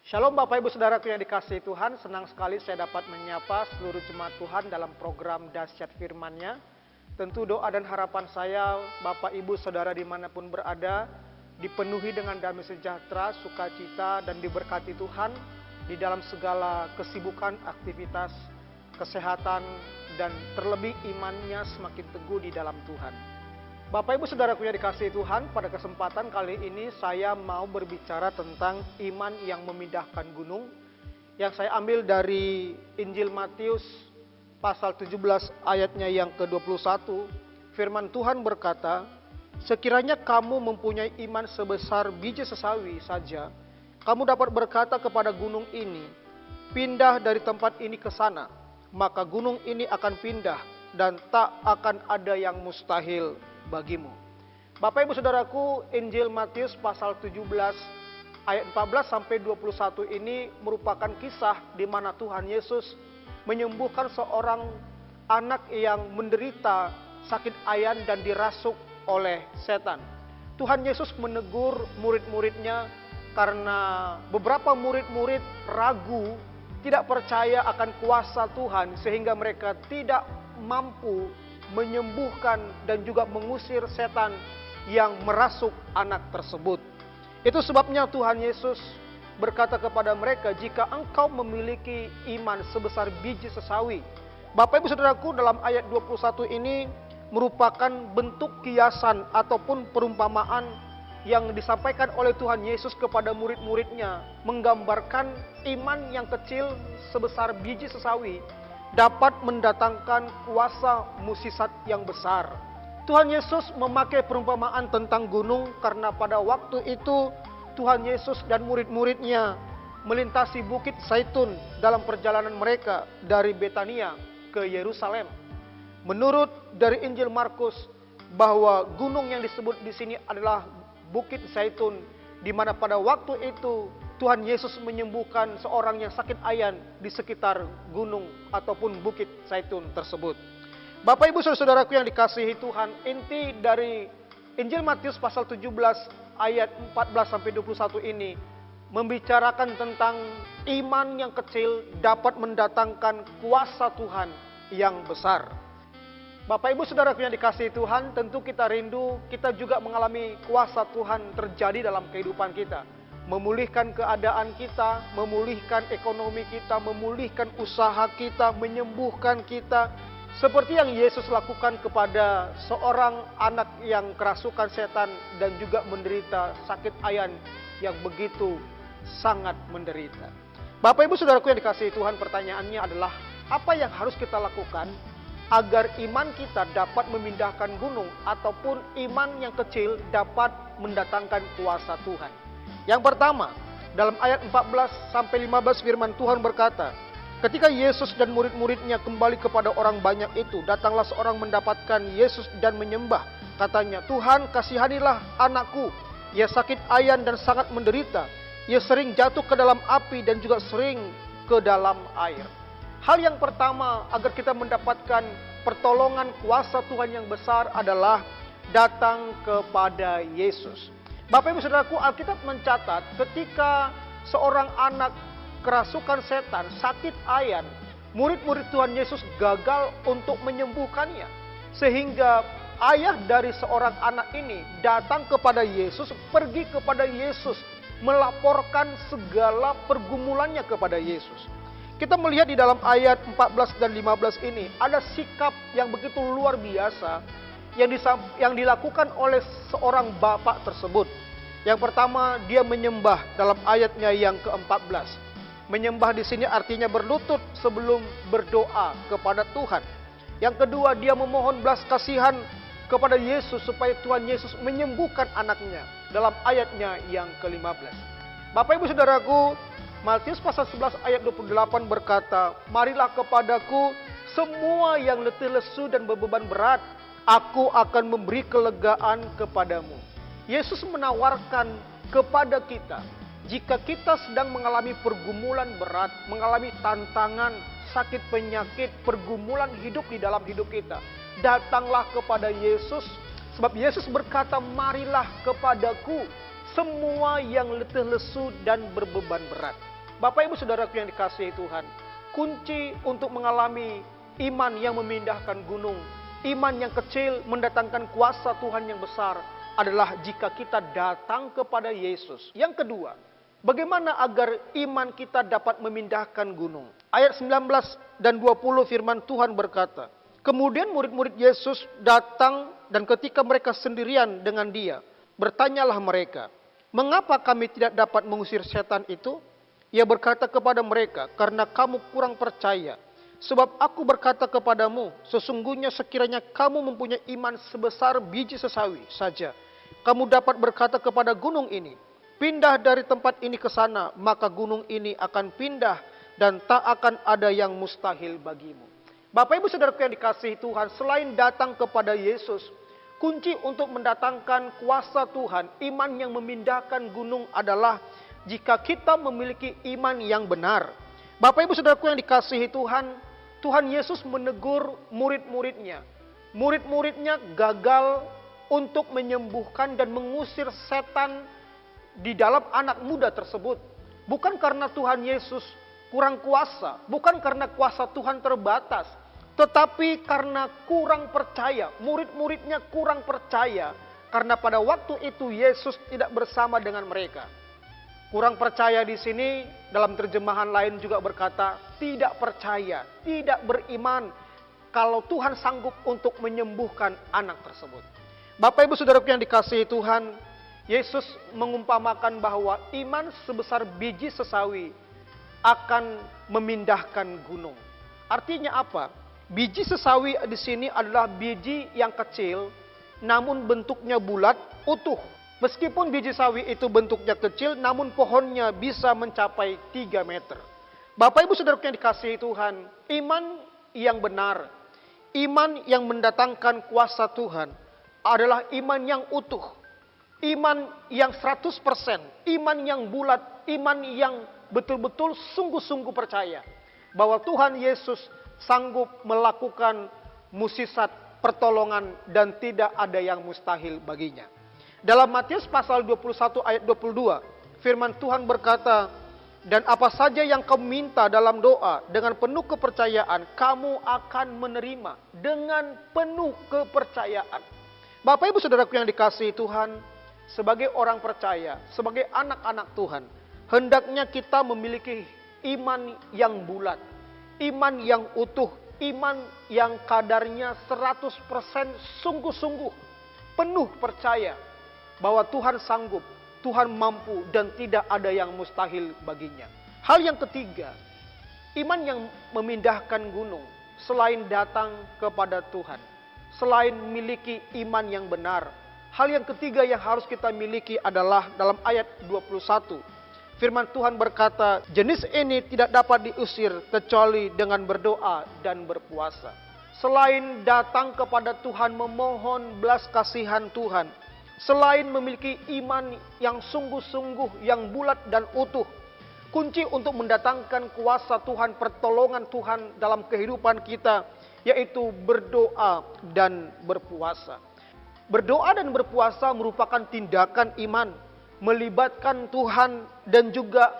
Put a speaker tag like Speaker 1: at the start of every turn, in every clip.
Speaker 1: Shalom Bapak Ibu Saudaraku yang dikasihi Tuhan, senang sekali saya dapat menyapa seluruh jemaat Tuhan dalam program Dahsyat Firman-Nya. Tentu doa dan harapan saya, Bapak Ibu Saudara dimanapun berada, dipenuhi dengan damai sejahtera, sukacita, dan diberkati Tuhan di dalam segala kesibukan, aktivitas, kesehatan, dan terlebih imannya semakin teguh di dalam Tuhan. Bapak Ibu Saudaraku yang dikasihi Tuhan, pada kesempatan kali ini saya mau berbicara tentang iman yang memindahkan gunung, yang saya ambil dari Injil Matius pasal 17 ayatnya yang ke-21. Firman Tuhan berkata, "Sekiranya kamu mempunyai iman sebesar biji sesawi saja, kamu dapat berkata kepada gunung ini, pindah dari tempat ini ke sana, maka gunung ini akan pindah dan tak akan ada yang mustahil bagimu." Bapak Ibu Saudaraku, Injil Matius pasal 17 ayat 14 sampai 21 ini merupakan kisah di mana Tuhan Yesus menyembuhkan seorang anak yang menderita sakit ayan dan dirasuk oleh setan. Tuhan Yesus menegur murid-muridnya karena beberapa murid-murid ragu, tidak percaya akan kuasa Tuhan sehingga mereka tidak mampu menyembuhkan dan juga mengusir setan yang merasuk anak tersebut. Itu sebabnya Tuhan Yesus berkata kepada mereka, "Jika engkau memiliki iman sebesar biji sesawi." Bapak Ibu Saudaraku, dalam ayat 21 ini merupakan bentuk kiasan ataupun perumpamaan yang disampaikan oleh Tuhan Yesus kepada murid-muridnya, menggambarkan iman yang kecil sebesar biji sesawi dapat mendatangkan kuasa mukjizat yang besar. Tuhan Yesus memakai perumpamaan tentang gunung karena pada waktu itu Tuhan Yesus dan murid-muridnya melintasi bukit Zaitun dalam perjalanan mereka dari Betania ke Yerusalem. Menurut dari Injil Markus bahwa gunung yang disebut di sini adalah bukit Zaitun, di mana pada waktu itu Tuhan Yesus menyembuhkan seorang yang sakit ayan di sekitar gunung ataupun bukit Zaitun tersebut. Bapak Ibu Saudaraku yang dikasihi Tuhan, inti dari Injil Matius pasal 17 ayat 14 sampai 21 ini membicarakan tentang iman yang kecil dapat mendatangkan kuasa Tuhan yang besar. Bapak Ibu Saudaraku yang dikasihi Tuhan, tentu kita rindu, kita juga mengalami kuasa Tuhan terjadi dalam kehidupan kita. Memulihkan keadaan kita, memulihkan ekonomi kita, memulihkan usaha kita, menyembuhkan kita. Seperti yang Yesus lakukan kepada seorang anak yang kerasukan setan dan juga menderita sakit ayan yang begitu sangat menderita. Bapak Ibu Saudaraku yang dikasihi Tuhan, pertanyaannya adalah apa yang harus kita lakukan agar iman kita dapat memindahkan gunung ataupun iman yang kecil dapat mendatangkan kuasa Tuhan. Yang pertama, dalam ayat 14 sampai 15 firman Tuhan berkata, ketika Yesus dan murid-muridnya kembali kepada orang banyak itu, datanglah seorang mendapatkan Yesus dan menyembah. Katanya, "Tuhan, kasihanilah anakku. Ia sakit ayan dan sangat menderita. Ia sering jatuh ke dalam api dan juga sering ke dalam air." Hal yang pertama agar kita mendapatkan pertolongan kuasa Tuhan yang besar adalah datang kepada Yesus. Bapak Ibu Saudaraku, Alkitab mencatat ketika seorang anak kerasukan setan, sakit ayan, murid-murid Tuhan Yesus gagal untuk menyembuhkannya. Sehingga ayah dari seorang anak ini datang kepada Yesus, pergi kepada Yesus, melaporkan segala pergumulannya kepada Yesus. Kita melihat di dalam ayat 14 dan 15 ini, ada sikap yang begitu luar biasa yang dilakukan oleh seorang bapak tersebut. Yang pertama, dia menyembah dalam ayatnya yang ke-14. Menyembah di sini artinya berlutut sebelum berdoa kepada Tuhan. Yang kedua, dia memohon belas kasihan kepada Yesus supaya Tuhan Yesus menyembuhkan anaknya dalam ayatnya yang ke-15. Bapak Ibu Saudaraku, Matius pasal 11 ayat 28 berkata, "Marilah kepadaku semua yang letih lesu dan berbeban berat, aku akan memberi kelegaan kepadamu." Yesus menawarkan kepada kita, jika kita sedang mengalami pergumulan berat, mengalami tantangan, sakit penyakit, pergumulan hidup di dalam hidup kita, datanglah kepada Yesus. Sebab Yesus berkata, "Marilah kepadaku semua yang letih lesu dan berbeban berat." Bapak Ibu Saudaraku yang dikasihi Tuhan, kunci untuk mengalami iman yang memindahkan gunung, iman yang kecil mendatangkan kuasa Tuhan yang besar adalah jika kita datang kepada Yesus. Yang kedua, bagaimana agar iman kita dapat memindahkan gunung? Ayat 19 dan 20 firman Tuhan berkata, kemudian murid-murid Yesus datang dan ketika mereka sendirian dengan dia, bertanyalah mereka, mengapa kami tidak dapat mengusir setan itu? Ia berkata kepada mereka, karena kamu kurang percaya. Sebab aku berkata kepadamu, sesungguhnya sekiranya kamu mempunyai iman sebesar biji sesawi saja, kamu dapat berkata kepada gunung ini, pindah dari tempat ini ke sana, maka gunung ini akan pindah dan tak akan ada yang mustahil bagimu. Bapak Ibu Saudaraku yang dikasihi Tuhan, selain datang kepada Yesus, kunci untuk mendatangkan kuasa Tuhan, iman yang memindahkan gunung adalah jika kita memiliki iman yang benar. Bapak Ibu Saudaraku yang dikasihi Tuhan, Tuhan Yesus menegur murid-muridnya. Murid-muridnya gagal untuk menyembuhkan dan mengusir setan di dalam anak muda tersebut. Bukan karena Tuhan Yesus kurang kuasa, bukan karena kuasa Tuhan terbatas, tetapi karena kurang percaya. Murid-muridnya kurang percaya karena pada waktu itu Yesus tidak bersama dengan mereka. Kurang percaya di sini dalam terjemahan lain juga berkata tidak percaya, tidak beriman kalau Tuhan sanggup untuk menyembuhkan anak tersebut. Bapak Ibu Saudaraku yang dikasihi Tuhan, Yesus mengumpamakan bahwa iman sebesar biji sesawi akan memindahkan gunung. Artinya apa? Biji sesawi di sini adalah biji yang kecil namun bentuknya bulat, utuh. Meskipun biji sawi itu bentuknya kecil, namun pohonnya bisa mencapai 3 meter. Bapak Ibu Saudaraku yang dikasihi Tuhan, iman yang benar, iman yang mendatangkan kuasa Tuhan adalah iman yang utuh. Iman yang 100%, iman yang bulat, iman yang betul-betul sungguh-sungguh percaya bahwa Tuhan Yesus sanggup melakukan mukjizat pertolongan dan tidak ada yang mustahil baginya. Dalam Matius pasal 21 ayat 22, firman Tuhan berkata, dan apa saja yang kamu minta dalam doa dengan penuh kepercayaan, kamu akan menerima dengan penuh kepercayaan. Bapak Ibu Saudaraku yang dikasihi Tuhan, sebagai orang percaya, sebagai anak-anak Tuhan, hendaknya kita memiliki iman yang bulat, iman yang utuh, iman yang kadarnya 100% sungguh-sungguh, penuh percaya bahwa Tuhan sanggup, Tuhan mampu dan tidak ada yang mustahil baginya. Hal yang ketiga, iman yang memindahkan gunung selain datang kepada Tuhan, selain memiliki iman yang benar. Hal yang ketiga yang harus kita miliki adalah dalam ayat 21. Firman Tuhan berkata, jenis ini tidak dapat diusir kecuali dengan berdoa dan berpuasa. Selain datang kepada Tuhan memohon belas kasihan Tuhan, selain memiliki iman yang sungguh-sungguh, yang bulat dan utuh, kunci untuk mendatangkan kuasa Tuhan, pertolongan Tuhan dalam kehidupan kita, yaitu berdoa dan berpuasa. Berdoa dan berpuasa merupakan tindakan iman, melibatkan Tuhan dan juga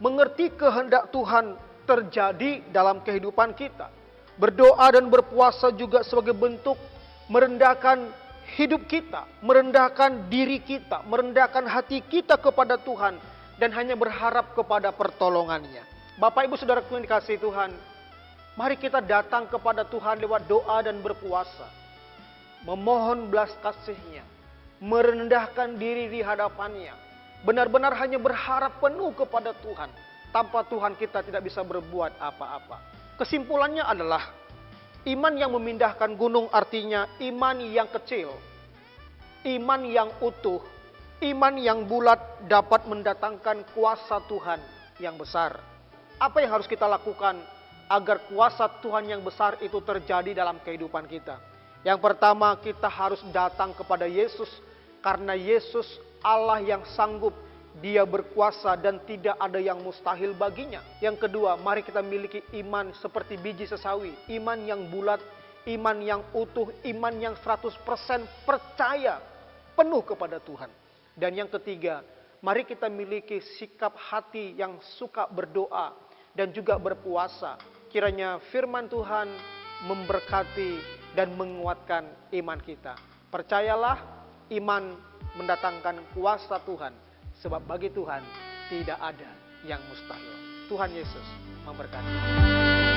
Speaker 1: mengerti kehendak Tuhan terjadi dalam kehidupan kita. Berdoa dan berpuasa juga sebagai bentuk merendahkan hidup kita, merendahkan diri kita, merendahkan hati kita kepada Tuhan dan hanya berharap kepada pertolongannya. Bapak Ibu Saudaraku yang dikasihi Tuhan, mari kita datang kepada Tuhan lewat doa dan berpuasa, memohon belas kasih-Nya, merendahkan diri di hadapan-Nya, benar-benar hanya berharap penuh kepada Tuhan. Tanpa Tuhan kita tidak bisa berbuat apa-apa. Kesimpulannya adalah iman yang memindahkan gunung artinya iman yang kecil, iman yang utuh, iman yang bulat dapat mendatangkan kuasa Tuhan yang besar. Apa yang harus kita lakukan agar kuasa Tuhan yang besar itu terjadi dalam kehidupan kita? Yang pertama, kita harus datang kepada Yesus karena Yesus Allah yang sanggup. Dia berkuasa dan tidak ada yang mustahil baginya. Yang kedua, mari kita miliki iman seperti biji sesawi. Iman yang bulat, iman yang utuh, iman yang 100% percaya penuh kepada Tuhan. Dan yang ketiga, Mari kita miliki sikap hati yang suka berdoa dan juga berpuasa. Kiranya firman Tuhan memberkati dan menguatkan iman kita. Percayalah, iman mendatangkan kuasa Tuhan. Sebab bagi Tuhan tidak ada yang mustahil. Tuhan Yesus memberkati.